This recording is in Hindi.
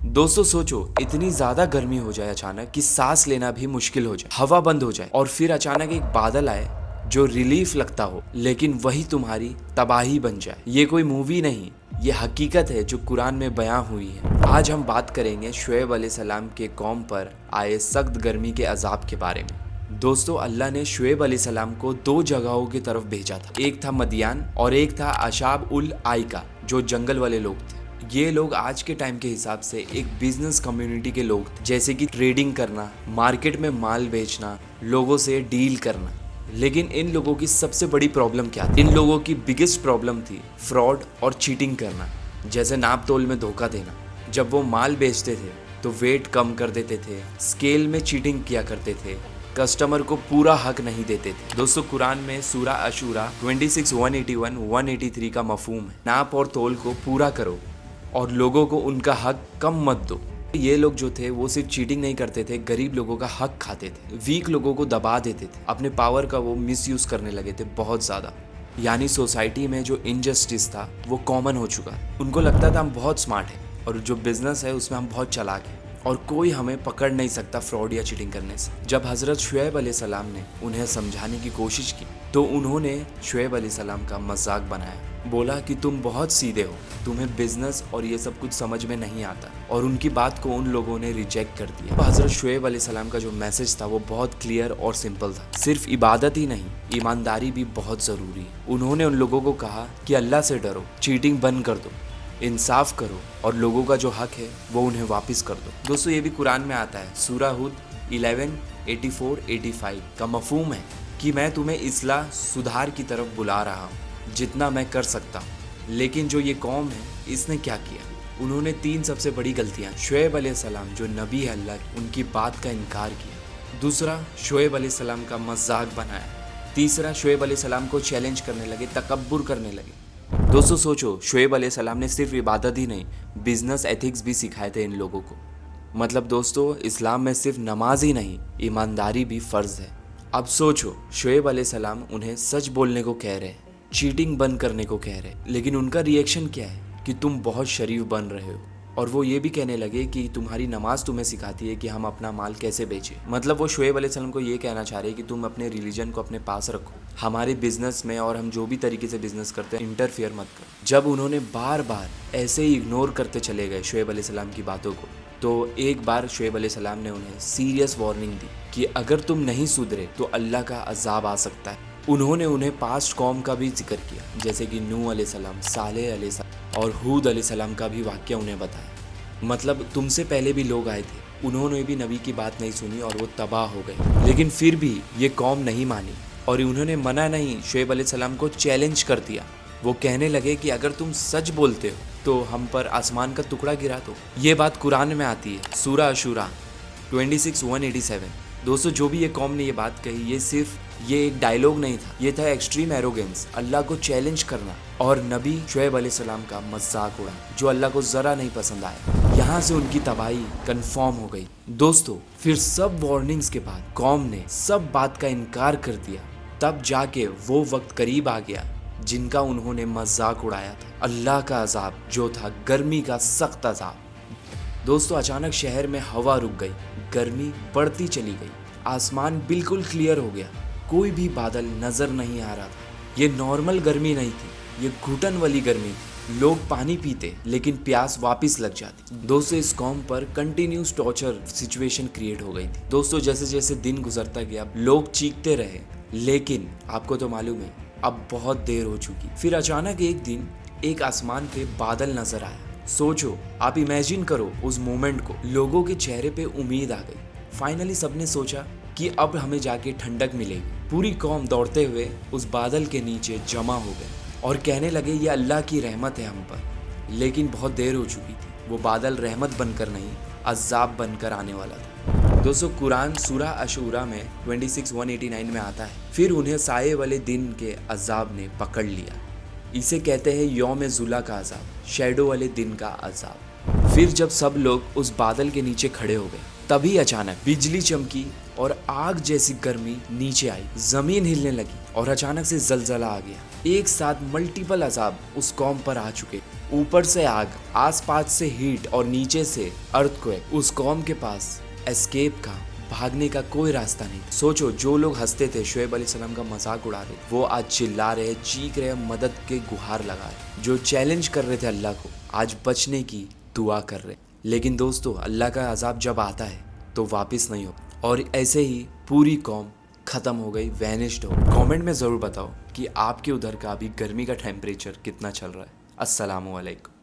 दोस्तों सोचो, इतनी ज्यादा गर्मी हो जाए अचानक कि सांस लेना भी मुश्किल हो जाए, हवा बंद हो जाए और फिर अचानक एक बादल आए जो रिलीफ लगता हो, लेकिन वही तुम्हारी तबाही बन जाए। ये कोई मूवी नहीं, ये हकीकत है जो कुरान में बयां हुई है। आज हम बात करेंगे शुएब अलैहिस्सलाम के कौम पर आए सख्त गर्मी के अजाब के बारे में। दोस्तों, अल्लाह ने शुएब अलैहिस्सलाम को दो जगहों की तरफ भेजा था। एक था मदियान और एक था अशाब उल आइका, जो जंगल वाले लोग थे। ये लोग आज के टाइम के हिसाब से एक बिजनेस कम्युनिटी के लोग थे, जैसे कि ट्रेडिंग करना, मार्केट में माल बेचना, लोगों से डील करना। लेकिन इन लोगों की सबसे बड़ी प्रॉब्लम क्या थी? इन लोगों की बिगेस्ट प्रॉब्लम थी फ्रॉड और चीटिंग करना, जैसे नाप तोल में धोखा देना। जब वो माल बेचते थे तो वेट कम कर देते थे, स्केल में चीटिंग किया करते थे, कस्टमर को पूरा हक नहीं देते थे। दोस्तों, कुरान में सूरा अशूरा 26, 181, 183 का मफहूम है, नाप और तोल को पूरा करो और लोगों को उनका हक कम मत दो। ये लोग जो थे वो सिर्फ चीटिंग नहीं करते थे, गरीब लोगों का हक खाते थे, वीक लोगों को दबा देते थे, अपने पावर का वो मिसयूज करने लगे थे बहुत ज़्यादा। यानी सोसाइटी में जो इनजस्टिस था वो कॉमन हो चुका। उनको लगता था हम बहुत स्मार्ट हैं और जो बिजनेस है उसमें हम बहुत चालाक हैं और कोई हमें पकड़ नहीं सकता फ्रॉड या चीटिंग करने से। जब हज़रत शुएब अलैहिस्सलाम ने उन्हें समझाने की कोशिश की तो उन्होंने शुएब अलैहिस्सलाम का मजाक बनाया, बोला कि तुम बहुत सीधे हो, तुम्हें बिजनेस और ये सब कुछ समझ में नहीं आता, और उनकी बात को उन लोगों ने रिजेक्ट कर दिया। हज़रत शुएब अलैहिस्सलाम का जो मैसेज था वो बहुत क्लियर और सिंपल था। सिर्फ इबादत ही नहीं, ईमानदारी भी बहुत ज़रूरी है। उन्होंने उन लोगों को कहा कि अल्लाह से डरो, चीटिंग बंद कर दो, इंसाफ करो और लोगों का जो हक है वो उन्हें वापस कर दो। दोस्तों, ये भी कुरान में आता है, सूरा हुद 11, 84, 85 का मफहूम है कि मैं तुम्हें इस्लाह सुधार की तरफ बुला रहा हूँ जितना मैं कर सकता हूँ। लेकिन जो ये कौम है इसने क्या किया? उन्होंने तीन सबसे बड़ी गलतियाँ। शुएब अलैहिस्सलाम जो नबी है अल्लाह, उनकी बात का इनकार किया। दूसरा, शुएब अलैहिस्सलाम का मजाक बनाया। तीसरा, शुएब अलैहिस्सलाम को चैलेंज करने लगे, तकब्बुर करने लगे। दोस्तों सोचो, शुएब अलैहिस्सलाम ने सिर्फ इबादत ही नहीं, बिजनेस एथिक्स भी सिखाए थे इन लोगों को। मतलब दोस्तों, इस्लाम में सिर्फ नमाज ही नहीं, ईमानदारी भी फ़र्ज़ है। अब सोचो, शुएब अलैहिस्सलाम उन्हें सच बोलने को कह रहे हैं, चीटिंग बंद करने को कह रहे हैं, लेकिन उनका रिएक्शन क्या है कि तुम बहुत शरीफ बन रहे हो। और वो ये भी कहने लगे कि तुम्हारी नमाज तुम्हें सिखाती है कि हम अपना माल कैसे बेचें। मतलब वो शुएब अलैहिस्सलाम को ये कहना चाह रहे हैं कि तुम अपने रिलीजन को अपने पास रखो, हमारे बिजनेस में और हम जो भी तरीके से बिजनेस करते हैं इंटरफेयर मत करो। जब उन्होंने बार बार ऐसे ही इग्नोर करते चले गए शुएब अलैहिस्सलाम की बातों को, तो एक बार शुएब अलैहिस्सलाम ने उन्हें सीरियस वार्निंग दी कि अगर तुम नहीं सुधरे तो अल्लाह का अजाब आ सकता है। उन्होंने उन्हें पास्ट कौम का भी जिक्र किया, जैसे कि नूह अलैहिस्सलाम, सालेह अलैहिस्सलाम और हूद अलैहिस्सलाम का भी वाक़या उन्हें बताया। मतलब तुमसे पहले भी लोग आए थे, उन्होंने भी नबी की बात नहीं सुनी और वो तबाह हो गए। लेकिन फिर भी ये कौम नहीं मानी और उन्होंने मना नहीं, शुएब अलैहिस्सलाम को चैलेंज कर दिया। वो कहने लगे कि अगर तुम सच बोलते हो तो हम पर आसमान का टुकड़ा गिरा दो। ये बात कुरान में आती है, सूरा अशूरा 26, 187। दोस्तों, जो भी ये कौम ने ये बात कही, ये एक डायलॉग नहीं था, ये था एक्सट्रीम एरोगेंस, अल्लाह को चैलेंज करना और नबी शुएब अलैहिस्सलाम का मजाक उड़ा, जो अल्लाह को ज़रा नहीं पसंद आया। यहाँ से उनकी तबाही कंफर्म हो गई। दोस्तों, फिर सब वार्निंग्स के बाद कौम ने सब बात का इनकार कर दिया। तब जाके वो वक्त करीब आ गया जिनका उन्होंने मजाक उड़ाया था, अल्लाह का अजाब, जो था गर्मी का सख्त अजाब। दोस्तों, अचानक शहर में हवा रुक गई, गर्मी बढ़ती चली गई, आसमान बिल्कुल क्लियर हो गया, कोई भी बादल नजर नहीं आ रहा था। ये नॉर्मल गर्मी नहीं थी, ये घुटन वाली गर्मी थी। लोग पानी पीते लेकिन प्यास वापस लग जाती। दोस्तों, इस कौम पर कंटिन्यूस टॉर्चर सिचुएशन क्रिएट हो गई थी। दोस्तों, जैसे जैसे दिन गुजरता गया लोग चीखते रहे, लेकिन आपको तो मालूम है अब बहुत देर हो चुकी। फिर अचानक एक दिन एक आसमान पे बादल नजर आया। सोचो, आप इमेजिन करो उस मोमेंट को। लोगों के चेहरे पे उम्मीद आ गई। फाइनली सबने सोचा कि अब हमें जाके ठंडक मिलेगी। पूरी कौम दौड़ते हुए उस बादल के नीचे जमा हो गए और कहने लगे ये अल्लाह की रहमत है हम पर। लेकिन बहुत देर हो चुकी थी, वो बादल रहमत बनकर नहीं, अज़ाब बनकर आने वाला था। दोस्तों, कुरान सूरा अशूरा में 26, 189 में आता है, फिर उन्हें साये वाले दिन के अज़ाब ने पकड़ लिया। इसे कहते हैं यौम ज़ुला का अज़ाब, शैडो वाले दिन का अज़ाब। फिर जब सब लोग उस बादल के नीचे खड़े हो गए, तभी अचानक बिजली चमकी और आग जैसी गर्मी नीचे आई, जमीन हिलने लगी और अचानक से जलजला आ गया। एक साथ मल्टीपल अजाब उस कौम पर आ चुके, ऊपर से आग, आसपास से हीट और नीचे से अर्थक्वेक। उस कौम के पास एस्केप का, भागने का कोई रास्ता नहीं। सोचो, जो लोग हंसते थे, शुएब अलैहिस्सलाम का मजाक उड़ा रहे, वो आज चिल्ला रहे, चीख रहे, मदद के गुहार लगा रहे। जो चैलेंज कर रहे थे अल्लाह को, आज बचने की दुआ कर रहे। लेकिन दोस्तों, अल्लाह का अजाब जब आता है तो वापस नहीं हो, और ऐसे ही पूरी कौम खत्म हो गई, वैनिश्ड हो। कमेंट में ज़रूर बताओ कि आपके उधर का अभी गर्मी का टेम्परेचर कितना चल रहा है। अस्सलामु अलैकुम।